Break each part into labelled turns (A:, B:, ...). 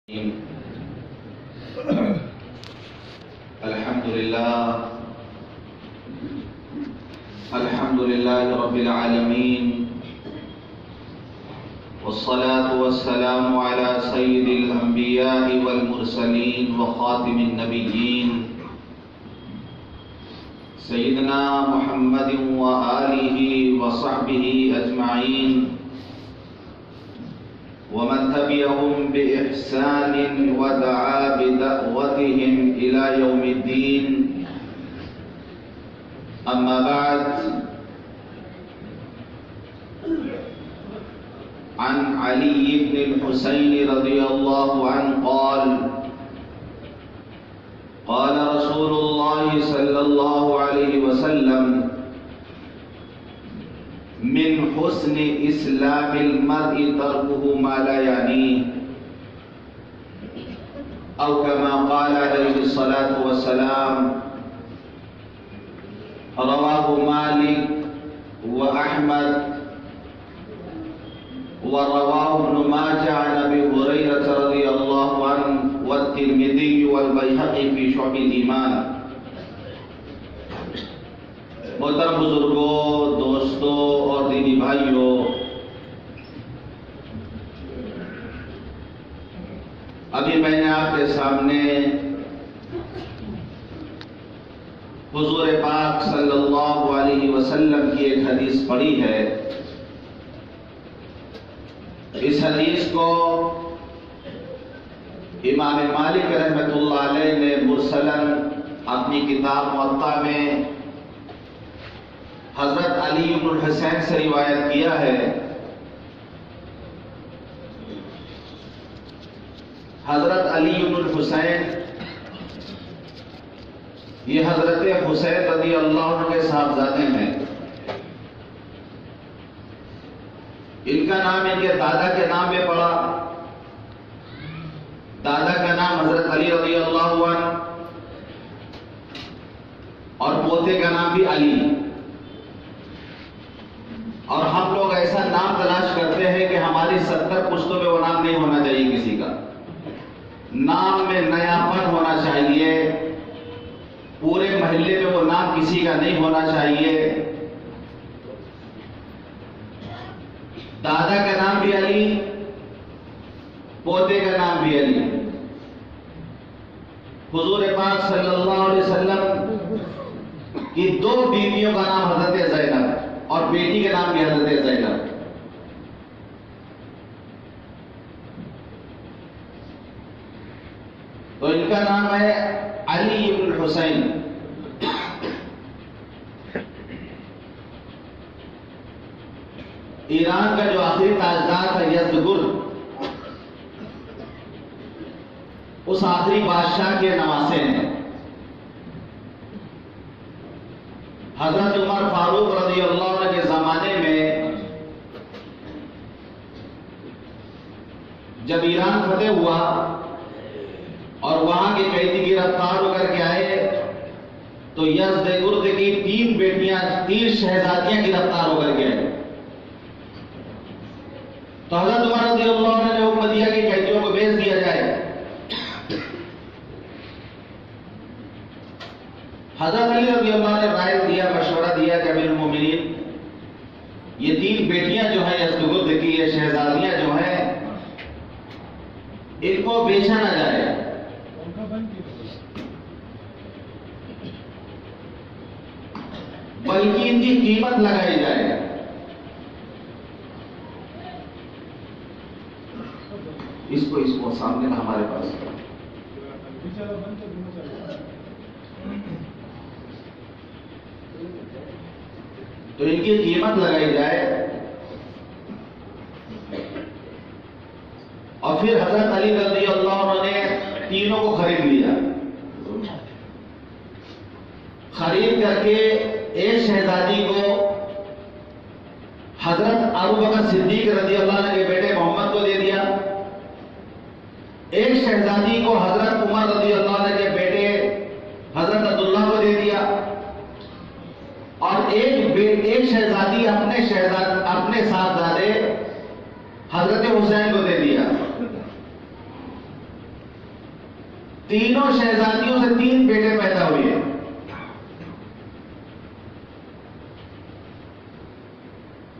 A: الحمد لله رب العالمين، والصلاة والسلام على سيد الأنبياء والمرسلين وخاتم النبيين سيدنا محمد وآله وصحبه أجمعين، ومن تبعهم بإحسان ودعا بدعوتهم إلى يوم الدين. أما بعد، عن علي بن الحسين رضي الله عنه قال: قال رسول الله صلى الله عليه وسلم: من حسن اسلام المرء تركه ما لا يعنيه، او كما قال عليه الصلاة والسلام. رواه مالك واحمد ورواه ابن ماجه عن ابي هريرة رضي الله عنه والترمذي والبيهقي في شعب الايمان. محترم بزرگوں، دوستوں اور دینی بھائیوں، ابھی میں نے آپ کے سامنے حضور پاک صلی اللہ علیہ وسلم کی ایک حدیث پڑھی ہے. اس حدیث کو امام مالک رحمۃ اللہ علیہ نے مرسلاً اپنی کتاب موطا میں حضرت علی بن الحسین سے روایت کیا ہے. حضرت علی بن الحسین یہ حضرت حسین رضی اللہ عنہ کے صاحبزادے ہیں. ان کا نام ان کے دادا کے نام میں پڑا. دادا کا نام حضرت علی رضی اللہ عنہ اور پوتے کا نام بھی علی. اور ہم لوگ ایسا نام تلاش کرتے ہیں کہ ہماری 70 پشتوں میں وہ نام نہیں ہونا چاہیے کسی کا. نام میں نیاپن ہونا چاہیے. پورے محلے میں وہ نام کسی کا نہیں ہونا چاہیے. دادا کا نام بھی علی، پوتے کا نام بھی علی. حضور پاک صلی اللہ علیہ وسلم کی 2 بیویوں کا نام حضرت زینب اور بیٹی کا نام بھی حضرت زینب. تو ان کا نام ہے علی بن الحسین. ایران کا جو آخری تاجدار تھا یزدگرد، اس آخری بادشاہ کے نواسے ہیں. حضرت عمر فاروق رضی اللہ عنہ کے زمانے میں جب ایران فتح ہوا اور وہاں کے قیدی گرفتار ہو کر کے آئے تو یزدگرد کی 3 بیٹیاں، 3 شہزادیاں گرفتار ہو کر کے آئے. تو حضرت عمر رضی اللہ عنہ نے حکم دیا کہ قیدیوں کو بھیج دیا جائے. حضرت علی رضی اللہ عنہ نے رائے دیا، مشورہ دیا کہ امیر المومنین، یہ 3 بیٹیاں جو ہیں یزدگرد کی، یہ شہزادیاں جو ہیں، ان کو بیچا نہ جائے، بلکہ ان کی قیمت لگائی جائے. اس کو سامنے ہمارے پاس تو ان کی قیمت لگائی جائے. اور پھر حضرت علی رضی اللہ عنہ نے تینوں کو خرید لیا. خرید کر کے ایک شہزادی کو حضرت ابوبکر صدیق رضی اللہ عنہ کے بیٹے محمد کو دے دیا. ایک شہزادی کو حضرت عمر رضی اللہ عنہ کے بیٹے حضرت عبداللہ کو دے دیا. اور ایک شہزادی اپنے صاحبزادے حضرت حسین کو دے دیا. تینوں شہزادیوں سے 3 بیٹے پیدا ہوئے.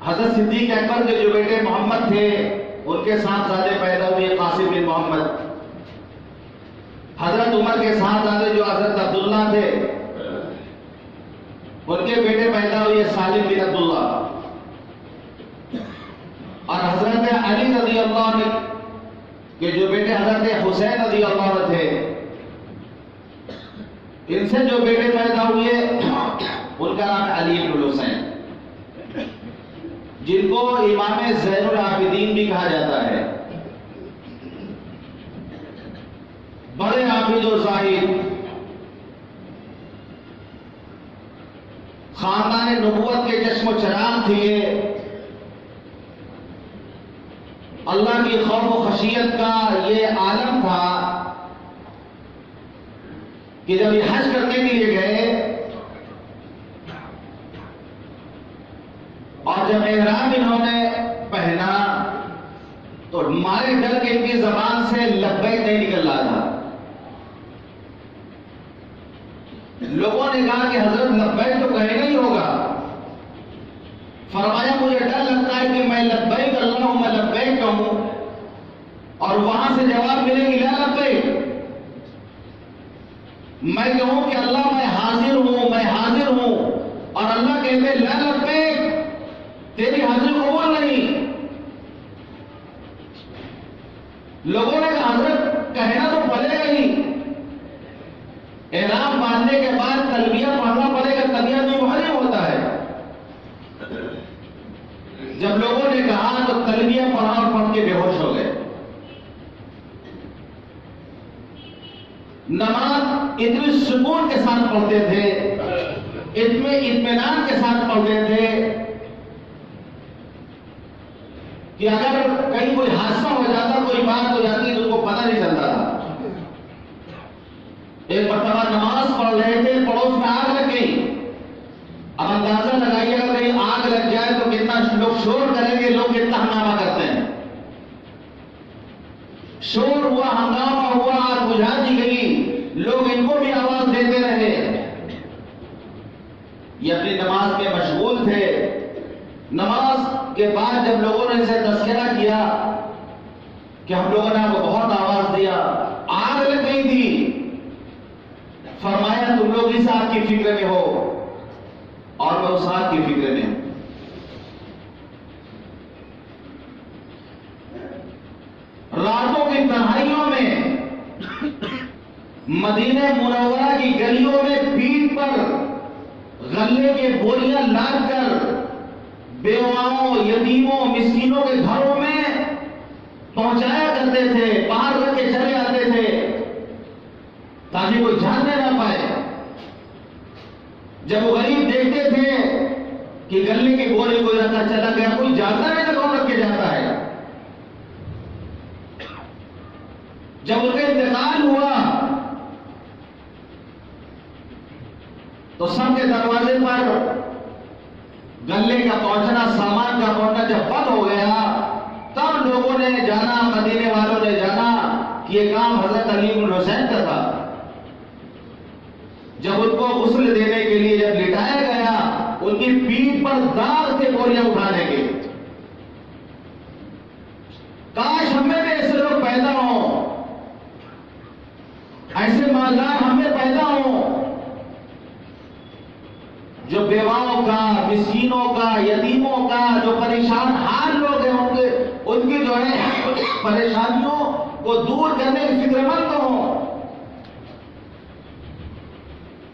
A: حضرت صدیق اکبر کے جو بیٹے محمد تھے ان کے 7 زادے پیدا ہوئے قاسم بن محمد. حضرت عمر کے 7 زادے جو حضرت عبداللہ تھے ان کے بیٹے پیدا ہوئے سالم بن عبداللہ. اور حضرت علی رضی اللہ عنہ کے جو بیٹے حضرت حسین رضی اللہ عنہ تھے ان سے جو بیٹے پیدا ہوئے ان کا نام علی بن الحسین جن کو امام زین العابدین بھی کہا جاتا ہے. بڑے عابد و زاہد خاندان نبوت کے چشم و چراغ تھے. اللہ کی خوف و خشیت کا یہ عالم تھا کہ جب یہ حج کرنے کے لیے گئے اور جب احرام انہوں نے پہنا تو مارے ڈر کے ان کی زبان سے لبیک نہیں نکل رہا تھا. لوگوں نے کہا کہ حضرت لبیک تو کہے نہیں ہوگا. فرمایا مجھے ڈر لگتا ہے کہ میں لبیک اللہم لبیک کہوں اور وہاں سے جواب ملے گی لا لبیک. میں کہوں کہ اللہ میں حاضر ہوں اور اللہ کہتے لا لبیک تیری حاضر قبول نہیں. لوگوں نے کہا حضرت کہنا تو پڑے گا ہی. احرام باندھنے کے بعد تلبیہ پڑھنا پڑے گا. تلبیہ تو وہاں ہوتا ہے. جب لوگوں نے کہا تو تلبیہ پڑھا اور پڑھ کے بے ہوش ہو گئے. نماز اتنے سکون کے ساتھ پڑھتے تھے, اتنے اطمینان کے ساتھ پڑھتے تھے کہ اگر کہیں کوئی حادثہ ہو جاتا, کوئی بات ہو جاتی تو ان کو پتہ نہیں چلتا تھا. ایک مرتبہ نماز پڑھ رہے تھے, پڑوس میں آگ لگ گئی. اب اندازہ لگائیے اگر کہیں آگ لگ جائے تو کتنا لوگ شور کریں گے, لوگ کتنا ہنگامہ کرتے ہیں. شور ہوا, ہنگامہ ہوا, آگ بجھا دی گئی, لوگ ان کو بھی آواز دیتے رہے. یہ اپنی نماز میں مشغول تھے. نماز کے بعد جب لوگوں نے اسے تذکرہ کیا کہ ہم لوگوں نے آپ کو بہت آواز دیا, آگ لگ گئی تھی, فرمایا تم لوگ اس آگ کی فکر میں ہو اور میں اس آگ کی فکر میں ہوں. راتوں کی تنہائیوں میں مدینہ منورہ کی گلیوں میں پیٹھ پر غلے کے بوریاں لاد کر بیواؤں, یتیموں, مسکینوں کے گھروں میں پہنچایا کرتے تھے. باہر رکھ کے چلے آتے تھے تاکہ کوئی جاننے نہ پائے. جب وہ غریب دیکھتے تھے کہ گلے کی بوری کوئی رکھا چلا گیا, کوئی جانتا نہیں تھا کون رکھ کے جاتا ہے. جب ان کا انتقال ہوا تو سب کے دروازے پر گلے کا پہنچنا, سامان کا پہنچنا جب بند ہو گیا تب لوگوں نے جانا, مدینے والوں نے جانا کہ یہ کام حضرت علی بن حسین کا تھا. جب ان کو غسل دینے کے لیے جب لٹایا گیا ان کی پیٹھ پر داغ تھے بوریاں اٹھانے کے. کاش ہم میں بھی ایسے لوگ پیدا ہوں, ایسے مالدار ہم میں پیدا ہوں جو بیواؤں کا, مسکینوں کا, یتیموں کا, جو پریشان حال لوگ ہیں ان کی جو ہے پریشانیوں کو دور کرنے کی فکر مند ہوں.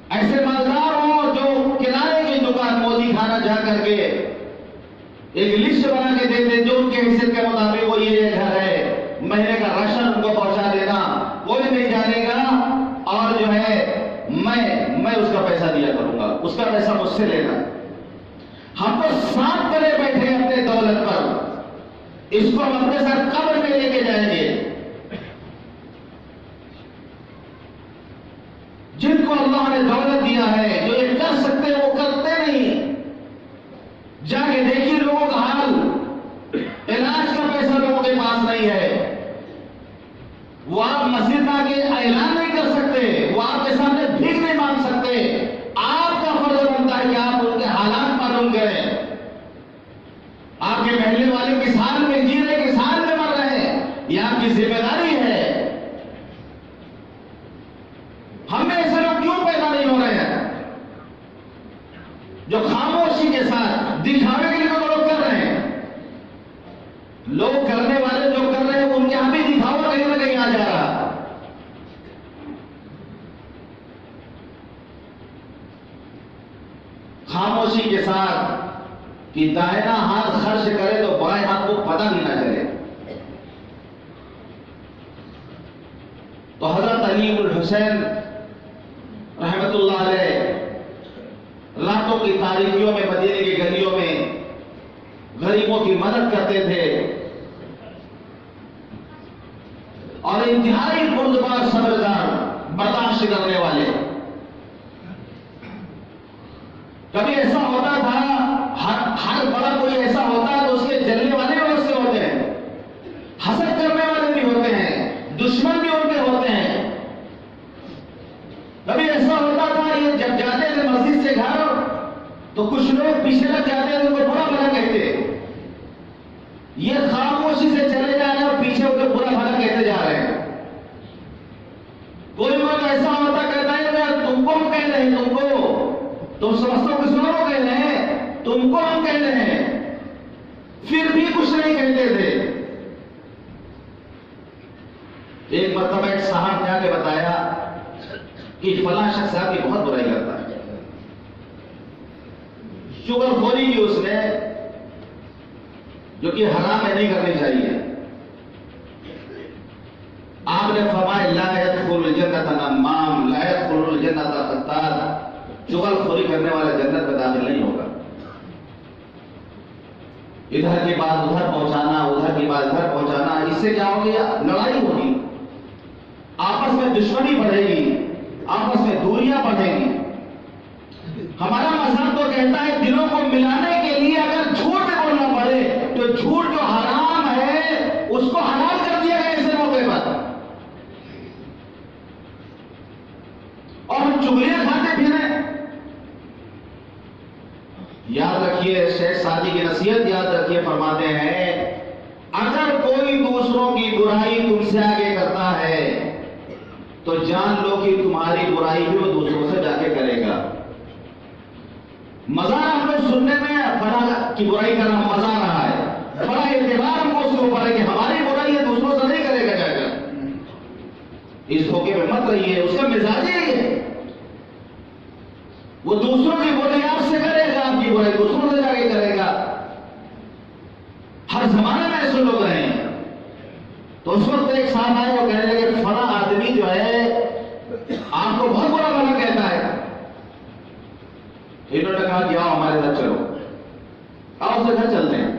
A: ایسے مالدار ہوں جو کرائے کی دکان, موتی کھانا جا کر کے ایک لسٹ بنا کے دیتے جو ان کے حیثیت کے مطابق وہ یہ گھر ہے, مہینے کا راشن ان کو پہنچا دینا, کوئی نہیں جانے گا اور جو ہے میں اس کا پیسہ دیا کروں گا, اس کا پیسہ مجھ سے لینا. ہم تو ساتھ کرے بیٹھے اپنے دولت پر, اس کو ہم اپنے ساتھ قبر میں لے کے جائیں گے. جن کو اللہ نے دولت دیا ہے, جو یہ کر سکتے ہیں وہ کرتے نہیں. جا کے دیکھیے لوگوں کا حال, علاج کا پیسہ لوگوں کے پاس نہیں ہے. وہ آپ مسجد میں آ کے اعلان نہیں کر سکتے، وہ آپ کے سامنے بھیک نہیں مانگ سکتے. آپ کا فرض بنتا ہے کہ آپ ان کے حالات معلوم کریں. آپ کے محلے والے کس حال میں جی رہے، کس حال میں مر رہے ہیں، یہ آپ کی ذمہ داری ہے. ہم میں ایسے لوگ کیوں پیدا نہیں ہو رہے ہیں جو خاموشی کے ساتھ دکھاوے کے لیے تو لوگ کر رہے ہیں. لوگ کرنے والے جو کر رہے ہیں ان کے یہاں بھی دکھاوا کہیں نہ کہیں آ جا رہا. خاموشی کے ساتھ کہ دائنا ہاتھ خرچ کرے تو بائیں ہاتھ کو پتہ بھی نہ چلے. تو حضرت علی الحسین رحمت اللہ علیہ راتوں کی تاریکیوں میں مدینے کی گلیوں میں غریبوں کی مدد کرتے تھے اور انتہائی بردبار صبردار برداشت کرنے والے. کبھی ایسا ہوتا تھا ہر بڑا کوئی ایسا ہوتا ہے تو اس کے جلنے والے بہت سے ہوتے ہیں، حسد کرنے والے بھی ہوتے ہیں، دشمن بھی ان کے ہوتے ہیں. کبھی ایسا ہوتا تھا یہ جب جاتے تھے مسجد سے گھر تو کچھ لوگ پیچھے لگ جاتے تھے ان کو برا بھلا کہتے. یہ خاموشی سے چلے جا رہے ہیں اور پیچھے ان کو برا بھلا کہتے جا رہے ہیں. کوئی لوگ ایسا ہوتا کہتا ہے یار تم کو ہم کہہ رہے ہیں، تم کو تم سمجھتے ہو کس لوگوں کو کہہ رہے ہیں، تم کو ہم کہہ رہے ہیں، پھر بھی کچھ نہیں کہتے تھے. ایک مرتبہ ایک صاحب نے آ کے بتایا کہ فلاں شخص آپ کی بہت برائی کرتا ہے، شوگر خوری کی اس نے، جو کہ حرام ہے، نہیں کرنی چاہیے. آپ نے فرمایا لا يدخل الجنت نمام لا يدخل الجنت قتال، چغل خوری کرنے والا جنت میں داخل نہیں ہوگا. ادھر کی بات ادھر پہنچانا، ادھر کی بات ادھر پہنچانا، اس سے کیا ہوگی؟ لڑائی ہوگی، آپس میں دشمنی بڑھے گی، آپس میں دوریاں بڑھیں گی. ہمارا مذہب تو کہتا ہے دلوں کو ملانے کے لیے اگر جھوٹ بولنا پڑے تو جھوٹ جو حرام ہے اس کو حلال کر دیا گیا ایسے موقع پر. اور ہم چغلیاں کھاتے پھریں. یاد رکھیے شیخ سعدی کی نصیحت یاد رکھیے، فرماتے ہیں اگر کوئی دوسروں کی برائی تم سے آگے کرتا ہے تو جان لو کہ تمہاری برائی بھی وہ دوسروں سے جا کے کرے گا. مزہ ہم لوگ سننے میں فلاں کی برائی کرنا مزہ رہا ہے، بڑا اعتبار ہم کو اس کے اوپر ہے کہ ہماری برائی ہے دوسروں سے نہیں کرے گا جا کر. اس دھوکے میں مت رہیے، اس کا مزاج ہی ہے وہ دوسروں کی برائی آپ سے کرے گا، آپ کی برائی دوسروں سے جا کے کرے گا. ہر زمانے میں ایسے لوگ رہے ہیں. تو اس وقت ایک صاحب آئے وہ کہنے لگے فلاں آدمی جو ہے آپ کو بہت برا بھلا کہتا ہے. انہوں نے کہا کہ آؤ ہمارے ساتھ چلو، آؤ اس کے گھر چلتے ہیں.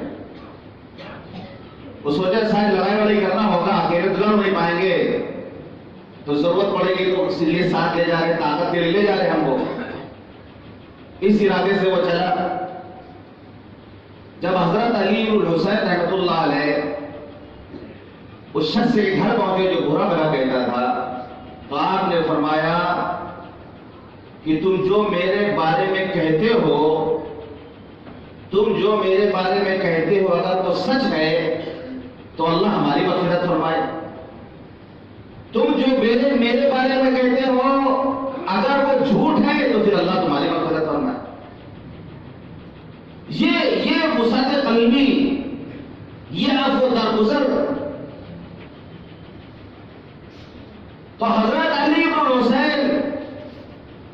A: وہ سوچا شاید لڑائی وڑائی کرنا ہوگا، اکیلے تو لڑ نہیں پائیں گے، تو ضرورت پڑے گی تو اسی لیے ساتھ لے جا رہے، طاقت کے لیے لے جا رہے ہم کو. اس ارادے سے وہ چلا. جب حضرت علی الحسین رحمت اللہ علیہ اس شخص کے گھر پہنچے جو برا بھلا کہتا تھا تو آپ نے فرمایا کہ تم جو میرے بارے میں کہتے ہو، تم جو میرے بارے میں کہتے ہو اگر تو سچ ہے تو اللہ ہماری مغفرت فرمائے. تم جو میرے بارے میں کہتے ہو اگر وہ جھوٹ ہے تو پھر اللہ تمہاری مغفرت فرمائے. یہ وسعت قلبی، یہ عفو درگزر. تو حضرت علی بن حسین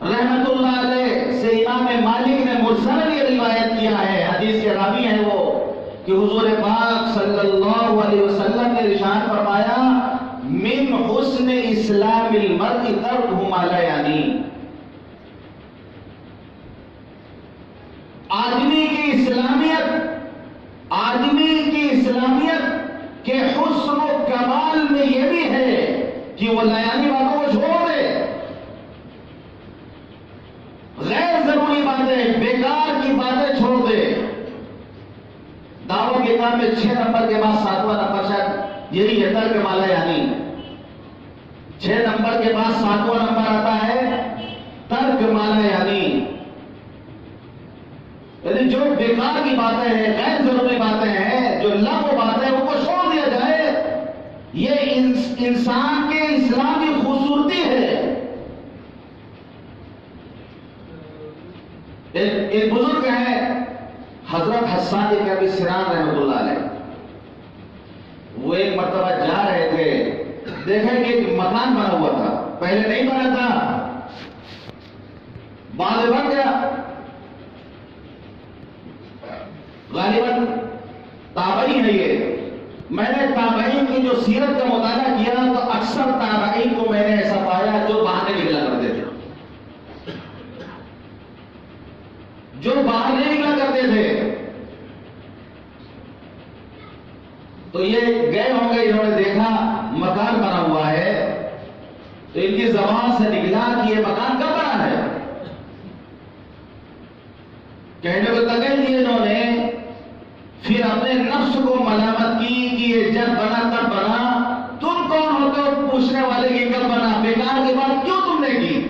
A: رحمت اللہ علیہ سے امام مالک نے مرسل یہ روایت کیا ہے، حدیث کے راوی ہیں وہ، کہ حضور پاک صلی اللہ علیہ وسلم نے ارشاد فرمایا من حسن اسلام المرء ترکہ ما لا یعنی. آدمی کی اسلامیت کے حسن و کمال میں یہ بھی ہے کہ وہ لایانی باتوں کو چھوڑ دے، غیر ضروری باتیں، بیکار کی باتیں چھوڑ دے. دعوت کے کام میں 6 نمبر کے بعد 7واں نمبر شاید یہی ہے ترک ما لا یعنی. 6 نمبر کے بعد 7واں نمبر آتا ہے ترک مالا یعنی جو بیکار کی باتیں ہیں، غیر ضروری باتیں ہیں، جو لغو باتیں ہیں، ان کو چھوڑ دیا جائے۔ یہ انسان کے اسلام کی خوبصورتی ہے۔ ایک بزرگ ہے حضرت حسان بن ابی سنان رحمۃ اللہ علیہ، وہ ایک مرتبہ جا رہے تھے، دیکھا کہ ایک مکان بنا ہوا تھا، پہلے نہیں بنا تھا، بعد میں بن گیا۔ غالباً تابعین ہے یہ۔ میں نے تابعین کی جو سیرت کا مطالعہ کیا تو اکثر تابعین کو میں نے ایسا پایا جو باہر نکلا کرتے تھے، جو باہر نہیں نکلا کرتے تھے۔ تو یہ گئے ہوں گے، انہوں نے دیکھا مکان بنا ہوا ہے، تو ان کی زبان سے نکلا کہ یہ مکان کب بنا ہے؟ کہنے کو تگے لیے انہوں نے، پھر اپنے نفس کو ملامت کی کہ یہ جب بنا تب بنا، تم کون ہوتے ہو پوچھنے والے کہ کب بنا؟ بیکار کی بات کیوں تم نے کی؟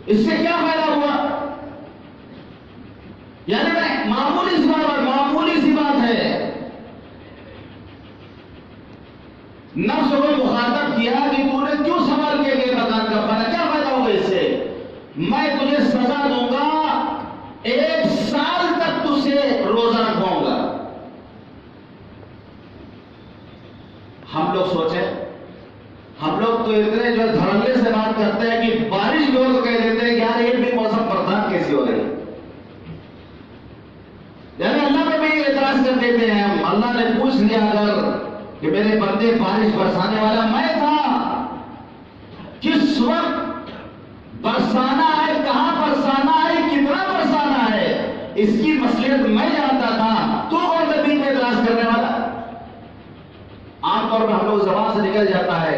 A: اس سے کیا فائدہ ہوا؟ یعنی میں معمولی سی بات ہے، نفس کو مخاطب کیا کہ تو نے کیوں سوال کیا کہ مکان کب بنا؟ کیا فائدہ ہوگا اس سے؟ میں تجھے سزا دوں گا، 1 سال تک تجھے روزہ رکھواؤں گا۔ ہم لوگ سوچیں، ہم لوگ تو اتنے جو دھڑلے سے بات کرتے ہیں کہ بارش بھی ہو تو کہہ دیتے ہیں کہ یار یہ بھی موسم برسات کیسی ہو رہی ہے، یعنی اللہ پہ بھی اعتراض کر دیتے ہیں ہم۔ اللہ نے پوچھ لیا اگر کہ میرے بندے بارش برسانے والا میں تھا، کس وقت برسانا ہے، کہاں برسانا ہے، کتنا برسانا ہے، اس کی مصلحت میں جانتا تھا، تو کون سا بیچ میں اعتراض کرنے والا؟ عام طور پر ہم لوگ زبان سے نکل جاتا ہے،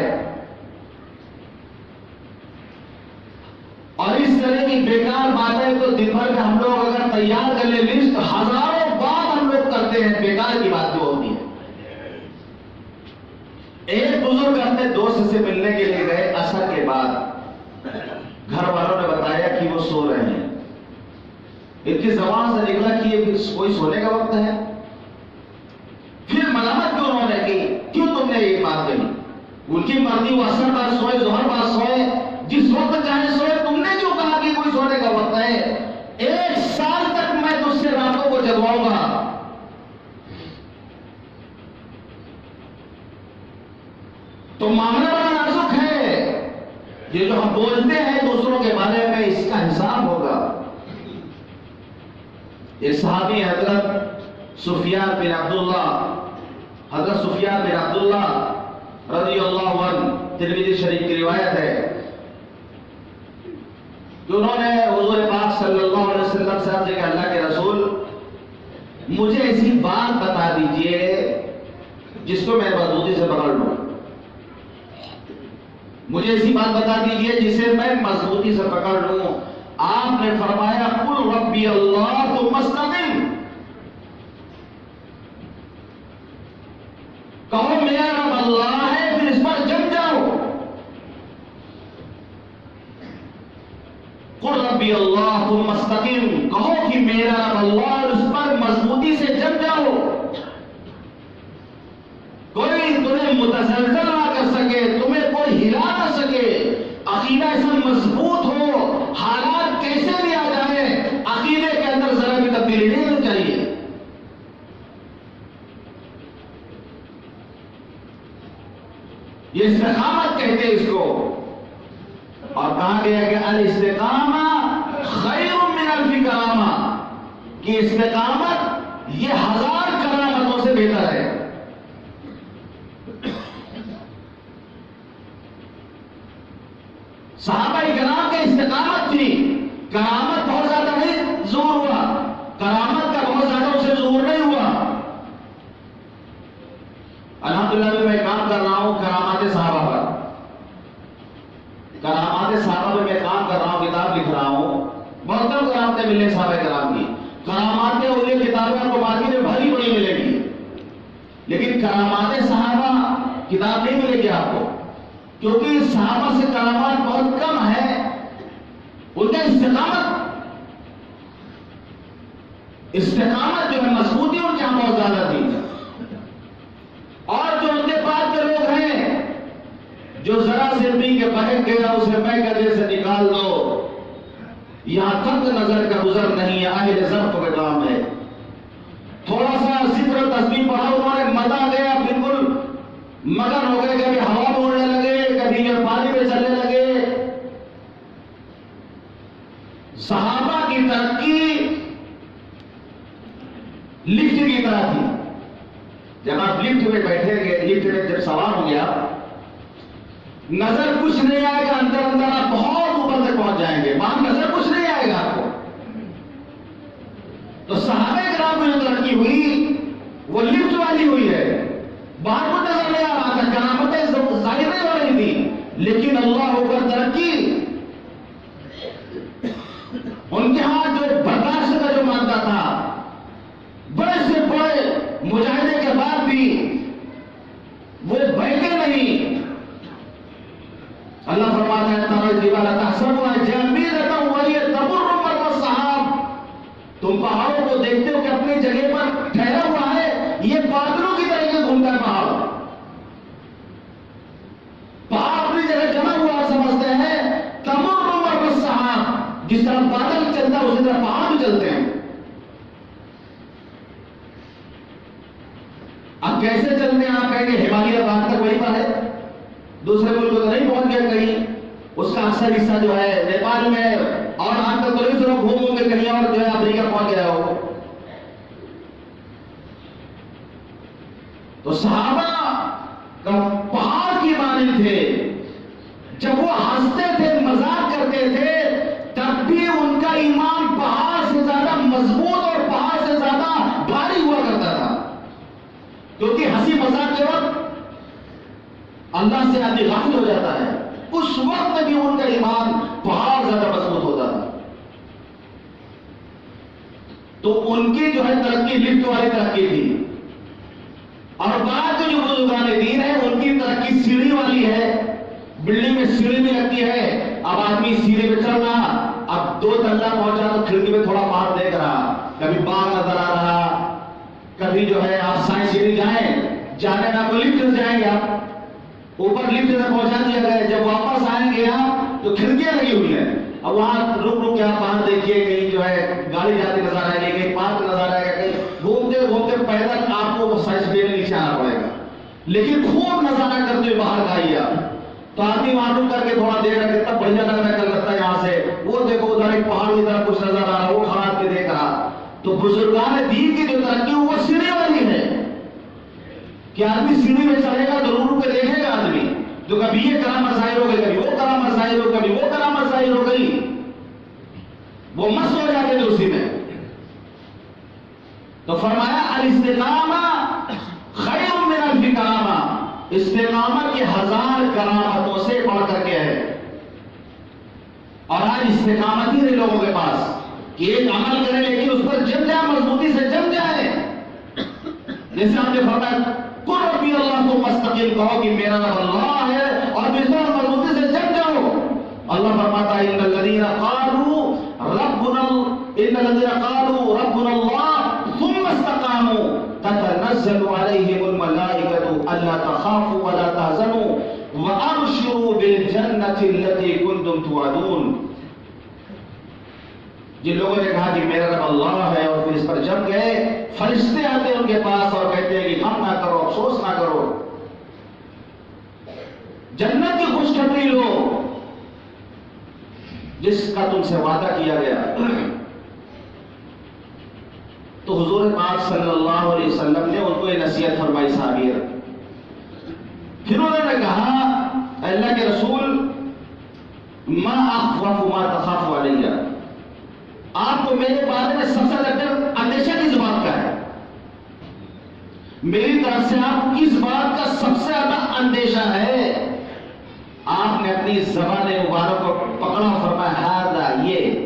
A: اور اس طرح کی بیکار باتیں تو دن بھر میں ہم لوگ اگر تیار کر لیں لسٹ، ہزاروں بات ہم لوگ کرتے ہیں، بیکار کی بات جو ہوتی ہے۔ ایک بزرگ اپنے دوست سے ملنے کے لیے گئے، عصر کے بعد گھر والوں نے بتایا کہ وہ سو رہے ہیں۔ ان کی زبان سے نکلا کہ یہ کوئی سونے کا وقت ہے؟ پھر ملامت کیوں انہوں نے کی، کیوں تم نے یہ بات کہی؟ ان کی مرضی، وہ عصر بعد سوئے، ظہر بعد سوئے، جس وقت چاہے سوئے، تم نے کیوں کہا کہ کوئی سونے کا وقت ہے؟ 1 سال تک میں تجھ سے راتوں کو جگواؤں گا۔ تو معاملہ بڑا نازک ہے، یہ جو ہم بولتے ہیں دوسروں کے بارے میں، اس کا حساب ہوگا۔ ایک صحابی حضرت سفیان بن عبداللہ رضی اللہ عنہ، ترمذی شریف کی روایت ہے کہ انہوں نے حضور پاک صلی اللہ علیہ وسلم سے عرض کیا، اللہ کے رسول مجھے ایسی بات بتا دیجئے جس کو میں مضبوطی سے پکڑ لوں، مجھے ایسی بات بتا دیجئے جسے میں مضبوطی سے پکڑ لوں۔ آپ نے فرمایا قل ربی اللہ ثم استقم، کہو میرا رب اللہ ہے، پھر اس پر جم جاؤ۔ قل ربی اللہ ثم استقم، کہو کہ میرا رب اللہ، اور اس پر مضبوطی سے جم جاؤ۔ کوئی تمہیں متزلزل نہ کر سکے، تمہیں کوئی ہلا نہ سکے، عقیدہ ایسا مضبوط ہو، حالات کیسے بھی آ جائیں، عقیدے کے اندر ذرا بھی تبدیلی نہیں ہونی چاہیے۔ یہ استقامت کہتے ہیں اس کو، اور کہا گیا کہ الاستقامہ خیر من الف کرامہ، کہ استقامت یہ 1000 کرامتوں سے بہتر ہے۔ صحابہ کرام کے استقامت تھی، کرامت بہت زیادہ نہیں ظہور ہوا، کرامت کا بہت زیادہ اسے ظہور نہیں ہوا۔ الحمدللہ میں کام کر رہا ہوں کرامات صحابہ پر، کرامات صحابہ پر میں کام کر رہا ہوں، کتاب لکھ رہا ہوں، بہت کم کرامتیں ملیں صحابہ کرام کی۔ کرامات اولیاء کتابیں آپ کو مارکیٹ میں بھری بڑی ملے گی، لیکن کرامات صحابہ کتاب نہیں ملے گی آپ کو۔ کیونکہ صحابہ سے کرامات بہت کم ہے، ان کا استقامت جو ہے، مضبوطی ان کے یہاں بہت زیادہ تھی۔ اور جو ان کے پاس کے لوگ ہیں جو ذرا سے پی کے بہک گیا اسے میں گلے سے نکال دو، یہاں تک نظر کا گزر نہیں ہے، اہل ظرف کا کام ہے۔ تھوڑا سا ذکر و تسبیح پڑھا، انہوں نے مزہ گیا، بالکل مگن ہو گئے، کبھی ہوا میں اڑنے لگے، کبھی یہ پانی میں چلنے لگے۔ صحابہ کی ترقی لفٹ کی طرح تھی۔ جب آپ لفٹ میں بیٹھیں گے، لفٹ میں جب سوار ہوں گے آپ، نظر کچھ نہیں آئے گا، اندر اندر آپ بہت اوپر تک پہنچ جائیں گے، وہاں نظر کچھ نہیں آئے گا آپ کو۔ تو صحابہ کرام میں جو ترقی ہوئی وہ لفٹ والی ہوئی ہے، باہر کو نظر نہیں آ رہا تھا، کرامتیں ظاہر نہیں ہو رہی تھی، لیکن اللہ اوپر ترقی۔ ان کے ہاں جو برداشت کا جو مانتا تھا، بڑے سے بڑے مجاہدے کے بعد بھی وہ بیٹھے نہیں۔ اللہ فرماتا ہے ترى الجبال تحسبها جامدة وهي تمر مر السحاب، تم پہاڑوں کو دیکھتے ہو کہ اپنی جگہ پر ٹھہرا ہوا ہے، یہ بادلوں کی طرح سے گھومتا ہے پہاڑ اپنی جگہ جمع ہوا سمجھتے ہیں، تمر مر السحاب، جس طرح بادل چلتا ہے اسی طرح پہاڑ بھی چلتے ہیں۔ اب کیسے چلتے ہیں؟ آپ کہیں گے ہمالیہ پہاڑ تک وہیں پر ہے، دوسرے ملک تو نہیں پہنچ گیا کہیں، اس کا اکثر حصہ جو ہے نیپال میں، اور آج تک تو نہیں صرف گھوموں گے کہیں اور جو ہے افریقہ پہنچ گیا ہو۔ تو صحابہ کا پہاڑ کی مانند تھے، جب وہ ہنستے تھے، مذاق کرتے تھے، تب بھی ان کا ایمان پہاڑ سے زیادہ مضبوط اور پہاڑ سے زیادہ بھاری ہوا کرتا تھا، کیونکہ ہنسی مذاق کے وقت اللہ سے آدمی غافل ہو جاتا ہے، اس وقت بھی ان کا ایمان پہاڑ زیادہ مضبوط ہوتا تھا۔ تو ان کی جو ہے ترقی لفٹ والی ترقی تھی، اور بعد جو بزرگان دین ہیں ان کی ترقی سیڑھی والی ہے، بلڈنگ میں سیڑھی بھی لگتی ہے، اب آدمی سیڑھی پہ چل رہا، اب 2 تلہ پہنچا تو کھڑکی میں تھوڑا باہر دیکھ رہا، کبھی باغ نظر آ رہا، کبھی جو ہے آپ سائنس سیڑھی جانے نہ تو لفٹ سے جائیں گے، آپ اوپر لفٹ سے پہنچا دیا گیا، جب واپس آئیں گے آپ تو کھڑکیاں لگی ہوئی ہیں، اب وہاں رک کے آپ باہر دیکھیے، کہیں جو ہے گاڑی جاتی نظر آئے گی، کہیں پارک نظر آئے گا، کہیں گھومتے گھومتے پیدل آپ کو سائنس سیڑھی میں نیچے آنا پڑے گا، لیکن خوب نظارہ کرتے ہوئے باہر آئیے آپ، تو آدمی وہاں رک کر کے تھوڑا دیر رکھے، تب بڑھیا لگ رہا ہے کلکتہ یہاں سے، وہ دیکھو ادھر ایک پہاڑ کی طرف کچھ نظر آ رہا، وہ کھڑا کے دیکھ رہا۔ تو بزرگان دین کی جو ترقی وہ سیڑھی والی ہے، کہ آدمی سیڑھی میں چڑھے گا تو رک کے دیکھے گا آدمی، جو کبھی یہ کرامت ظاہر ہو گئی، کبھی وہ کرامت ظاہر ہو، کبھی وہ کرامت ظاہر ہو گئی، وہ مست ہو جاتے تھے اسی میں۔ تو فرمایا الاستقامہ خیر من الف کرامہ، استقامت کی 1000 کرامتوں سے بڑھ کر کے ہے۔ اور آج استقامت ہی نہیں لوگوں کے پاس کہ ایک عمل کرے لیکن اس پر جم جائے، مضبوطی سے جم جائے۔ جیسے آپ نے فرمایا قل ربی اللہ، تو مستقل کہو کہ میرا رب اللہ ہے، اور جس پر مضبوطی سے جم جاؤ۔ اللہ فرماتا ہے ان الذین قالوا ربنا اللہ ثم استقاموا تتنزل علیہم الملائکۃ الا تخافوا ولا تحزنوا وابشروا بالجنۃ التي کنتم توعدون۔ جن لوگوں نے کہا کہ میرا رب اللہ ہے اور پھر اس پر جم گئے، فرشتے آتے ہیں ان کے پاس اور کہتے ہیں کہ غم نہ کرو، افسوس نہ کرو، جنت کی خوشخبری لو جس کا تم سے وعدہ کیا گیا۔ تو حضور پاک صلی اللہ علیہ وسلم نے ان کو یہ نصیحت فرمائی صحابیہ۔ پھر انہوں نے کہا اللہ کے رسول ما اخوف ما تخاف علیہ، آپ کو میرے بارے میں سب سے زیادہ اندیشہ کس بات کا ہے؟ میری طرف سے آپ کس بات کا سب سے زیادہ اندیشہ ہے؟ آپ نے اپنی زبان مبارک کو پکڑا، فرمایا ہذا، یہ،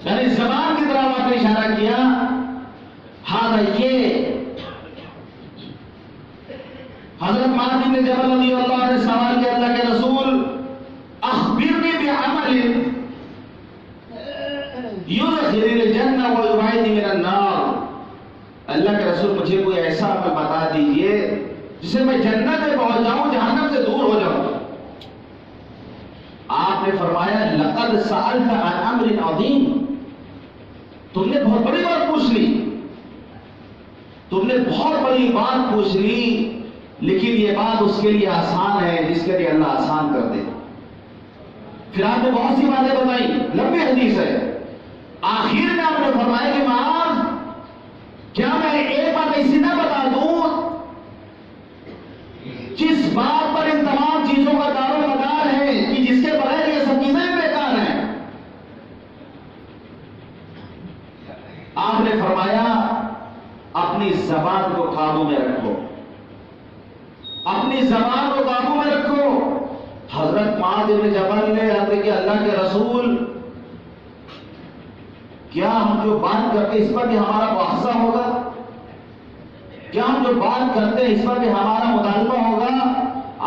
A: یعنی زبان کی طرف آپ نے اشارہ کیا، ہذا، یہ۔ حضرت مولانا معاذ بن جبل رضی اللہ عنہ نے سوال کیا اللہ کے رسول اخبرنی بعمل یدخلنی الجنہ ویبعدنی من النار، اللہ کے رسول مجھے کوئی ایسا عمل بتا دیجئے جسے میں جنت میں پہنچ جاؤں، جہنم سے دور ہو جاؤں۔ آپ نے فرمایا لقد سألت عن امر عظیم، تم نے بہت بڑی بات پوچھ لی، تم نے بہت بڑی بات پوچھ لی، لیکن یہ بات اس کے لیے آسان ہے جس کے لیے اللہ آسان کر دے۔ پھر آپ نے بہت سی باتیں بتائی، لمبی حدیث ہے، آخر میں آپ نے فرمایا کہ معاذ کیا میں ایک بات ایسی نہ بتا دوں جس بات پر ان تمام چیزوں کا دار و مدار ہے کہ جس کے بغیر یہ سب چیزیں بھی بیکار ہیں؟ آپ نے فرمایا اپنی زبان کو قابو میں رکھو، اپنی زبان کو قابو میں رکھو۔ حضرت معاذ بن جبل نے عرض کیا اللہ کے رسول کیا ہم جو بات کرتے اس پر بھی ہمارا مواخذہ ہوگا؟ کیا ہم جو بات کرتے ہیں اس پر بھی ہمارا مطالبہ ہوگا؟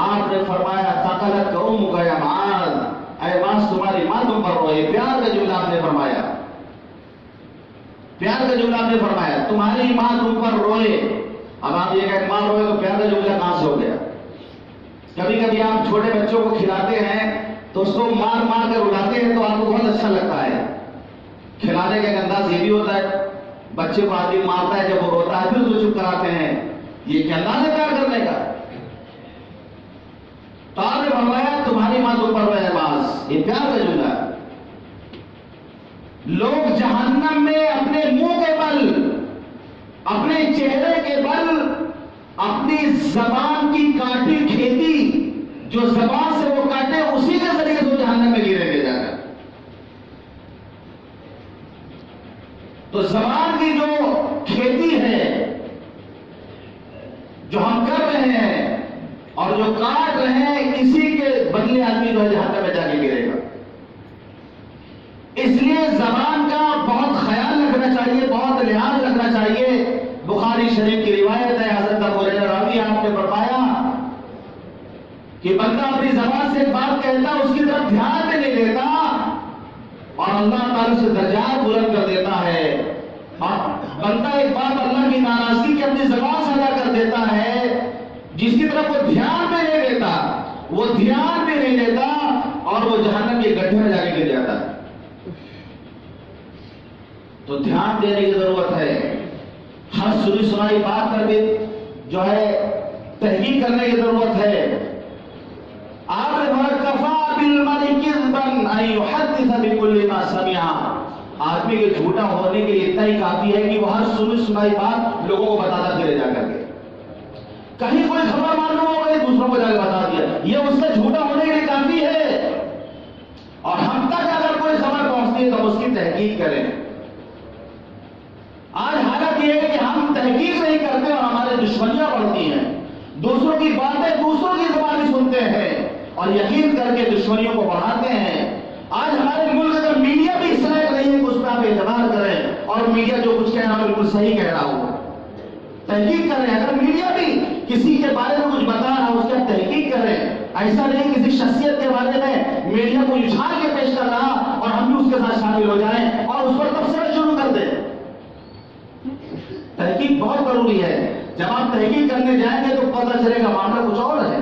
A: آپ نے فرمایا ثقلت قومک یا معاذ، اے معاذ تمہاری ماں تم پر روئے۔ پیار کا جملہ آپ نے فرمایا، پیار کا جملہ آپ نے فرمایا تمہاری ماں تم پر روئے۔ اب آپ یہ کہ ماں روئے تو پیار کا جملہ کہاں سے ہو گیا؟ کبھی کبھی آپ چھوٹے بچوں کو کھلاتے ہیں تو اس کو مار مار کر رلاتے ہیں تو آپ کو بہت اچھا لگتا ہے۔ کھلانے کا ایک انداز یہ بھی ہوتا ہے، بچے کو آدمی مارتا ہے جب وہ روتا ہے پھر اس کو چپ کراتے ہیں، یہ کیا انداز ہے پیار کرنے کا؟ تو آپ نے فرمایا تمہاری ماں تم پر روئے معاذ، یہ پیار کا جملہ ہے۔ لوگ جہنم میں اپنے منہ کے بل، اپنے چہرے کے بل، اپنی زبان کی کاٹی کھیتی جو زبان سے وہ کاٹے اسی کے ذریعے سے جہنم میں گریں گے جا کر۔ تو زبان کی جو کھیتی ہے جو ہم کر رہے ہیں اور جو کاٹ رہے ہیں، اسی کے بدلے آدمی جو ہے جہنم میں جا کے گرے گا۔ اس لیے زبان کا بہت خیال رکھنا چاہیے، بہت لحاظ رکھنا چاہیے۔ بخاری شریف کی روایت ہے، حضرت ابو ہریرہ راوی آپ نے فرمایا کہ بندہ اپنی زبان سے ایک بات کہتا اس کی طرف دھیان میں نہیں دیتا اور اللہ تعالی سے درجات بلند کر دیتا ہے، اور بندہ ایک بات اللہ کی ناراضگی کی اپنی زبان سے ادا کر دیتا ہے جس کی طرف وہ دھیان میں نہیں دیتا، وہ دھیان میں نہیں دیتا اور وہ جہنم کے گڈھے میں جا کے گر جاتا ہے۔ تو دھیان دینے کی ضرورت ہے، ہر سنی سنائی بات پر بھی جو ہے تحقیق کرنے کی ضرورت ہے۔ آپ نے فرمایا کفا بالمرء کذبا ان یحدث بكل ما سمع، آدمی کے جھوٹا ہونے کے لیے اتنا ہی کافی ہے کہ وہ ہر سنی سنائی بات لوگوں کو بتاتا پھرے جا کر کے، کہیں کوئی خبر معلوم ہو گئی دوسروں کو جا کے بتا دیا، یہ اس کا جھوٹا ہونے کے لیے کافی ہے۔ اور ہم تک اگر کوئی خبر پہنچتی ہے تو اس کی تحقیق کریں۔ آج حالت یہ ہے کہ ہم تحقیق نہیں کرتے اور ہمارے دشمنیاں بڑھتی ہیں، دوسروں کی باتیں دوسروں کی زبان سنتے ہیں اور یقین کر کے دشمنیوں کو بڑھاتے ہیں۔ آج ہمارے ملک کا میڈیا بھی اس لائق نہیں ہے کہ اس پہ آپ اعتبار کریں اور میڈیا جو کچھ کہہ رہا ہے بالکل صحیح کہہ رہا ہو، تحقیق کریں۔ اگر میڈیا بھی کسی کے بارے میں کچھ بتا رہا ہو اس کی تحقیق کریں، ایسا نہیں کسی شخصیت کے بارے میں میڈیا کو اچھال کے پیش کر رہا اور ہم بھی اس کے ساتھ شامل ہو جائیں اور اس پر تبصرہ شروع کر دیں۔ تحقیق بہت ضروری ہے، جب آپ تحقیق کرنے جائیں گے تو پتہ چلے گا معاملہ کچھ اور ہے۔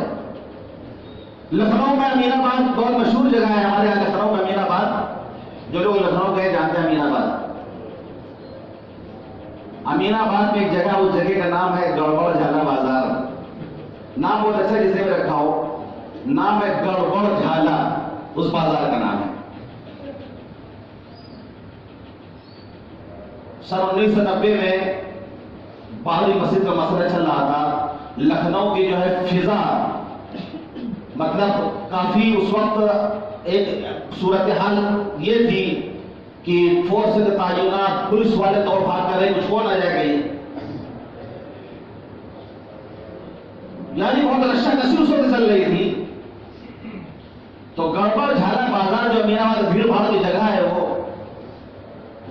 A: لکھنؤ میں امین آباد بہت مشہور جگہ ہے ہمارے یہاں، لکھنؤ میں امین آباد، جو لوگ لکھنؤ گئے جانتے ہیں امین آباد۔ امین آباد میں ایک جگہ، اس جگہ کا نام ہے گڑبڑ جھالا بازار، نام بہت اچھا جسے میں رکھا ہو، نام ہے گڑبڑ جھالا، اس بازار کا نام ہے۔ سن 1990 میں بابری مسجد کا مسئلہ چل رہا تھا، لکھنؤ کی جو ہے فضا مطلب کافی اس وقت ایک صورتحال یہ تھی کہ فورس کے تعینات پولیس والے توڑ پھاڑ کر رہے، کچھ ہو نہ جائے گئی، یعنی بہت رشا کسی اس وقت چل رہی تھی۔ تو گڑبڑ جھالا بازار جو امین آباد بھیڑ بھاڑ کی جگہ ہے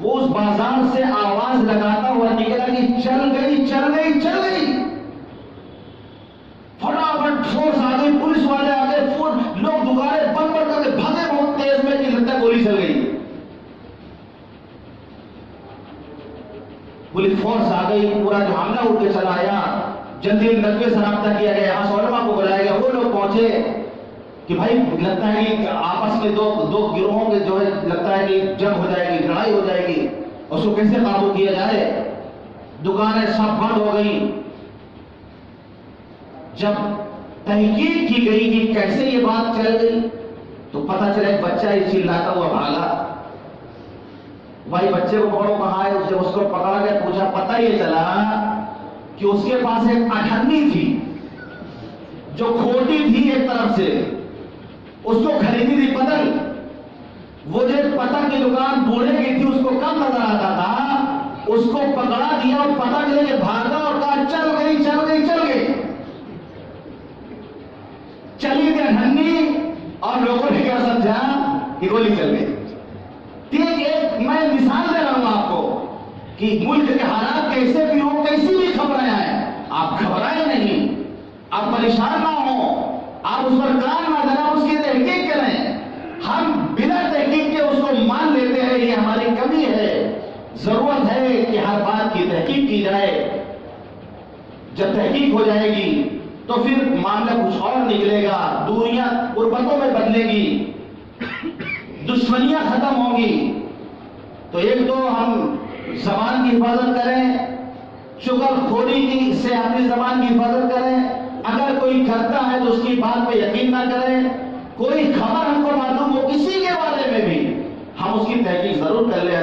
A: وہ اس بازار سے آواز لگاتا ہوا نکلا کہ چل گئی چل گئی چل گئی، فٹافٹ فورس آ گئی, پولیس والے آ گئے, لوگ دکانیں بند کر کے بھاگے بہت تیز میں کہ لگتا ہے گولی چل گئی. پولیس فورس آ گئی, پورا جو حملہ اٹھ کے چلا آیا, جلدی نقبے سے رابطہ کیا گیا, یہاں سے علماء کو بلایا گیا. وہ لوگ پہنچے کہ بھائی لگتا ہے کہ آپس میں دو گروہوں کے جو ہے لگتا ہے کہ جنگ ہو جائے گی, لڑائی ہو جائے گی, اس کو کیسے قابو کیا جائے. دکانیں سب بند ہو گئی. جب تحقیق کی گئی کہ کیسے یہ بات چل گئی تو پتہ چلا ایک بچہ ہی چلاتا ہوا بھاگا. بھائی بچے کو پکڑو کہاں ہے. جب اس کو پکڑا گیا پوچھا, پتہ یہ چلا کہ اس کے پاس ایک اٹھنی تھی جو کھوٹی تھی ایک طرف سے, اس کو خریدی تھی پتنگ. وہ جو پتنگ کی دکان بوڑھے کی تھی اس کو کم نظر آتا تھا, اس کو پکڑا دیا اور پتنگ لے کے بھاگا اور کہا چل گئی چل گئی چل گئی. چلی گئی اٹھنی اور لوگوں نے کیا سمجھا کہ گولی چل گئی. ایک میں مثال دے رہا ہوں آپ کو کہ ملک کے حالات کیسے بھی ہوں, کیسی بھی خبریں آئیں, آپ گھبرائیں نہیں, آپ پریشان نہ ہوں, آپ اس پر کان نہ دیں, آپ اس کی تحقیق کریں. ہم بنا تحقیق کے اس کو مان لیتے ہیں, یہ ہماری کمی ہے. ضرورت ہے کہ ہر بات کی تحقیق کی جائے. جب تحقیق ہو جائے گی تو پھر معاملہ کچھ اور نکلے گا, دوریاں غربتوں میں بدلے گی, دشمنیاں ختم ہوں گی. تو ایک تو ہم زبان کی حفاظت کریں, چغل خوری کی سے اپنی زبان کی حفاظت کریں. اگر کوئی کرتا ہے تو اس کی بات پہ یقین نہ کریں. کوئی خبر ہم کو معلوم ہو کسی کے بارے میں بھی, ہم اس کی تحقیق ضرور کر لیں.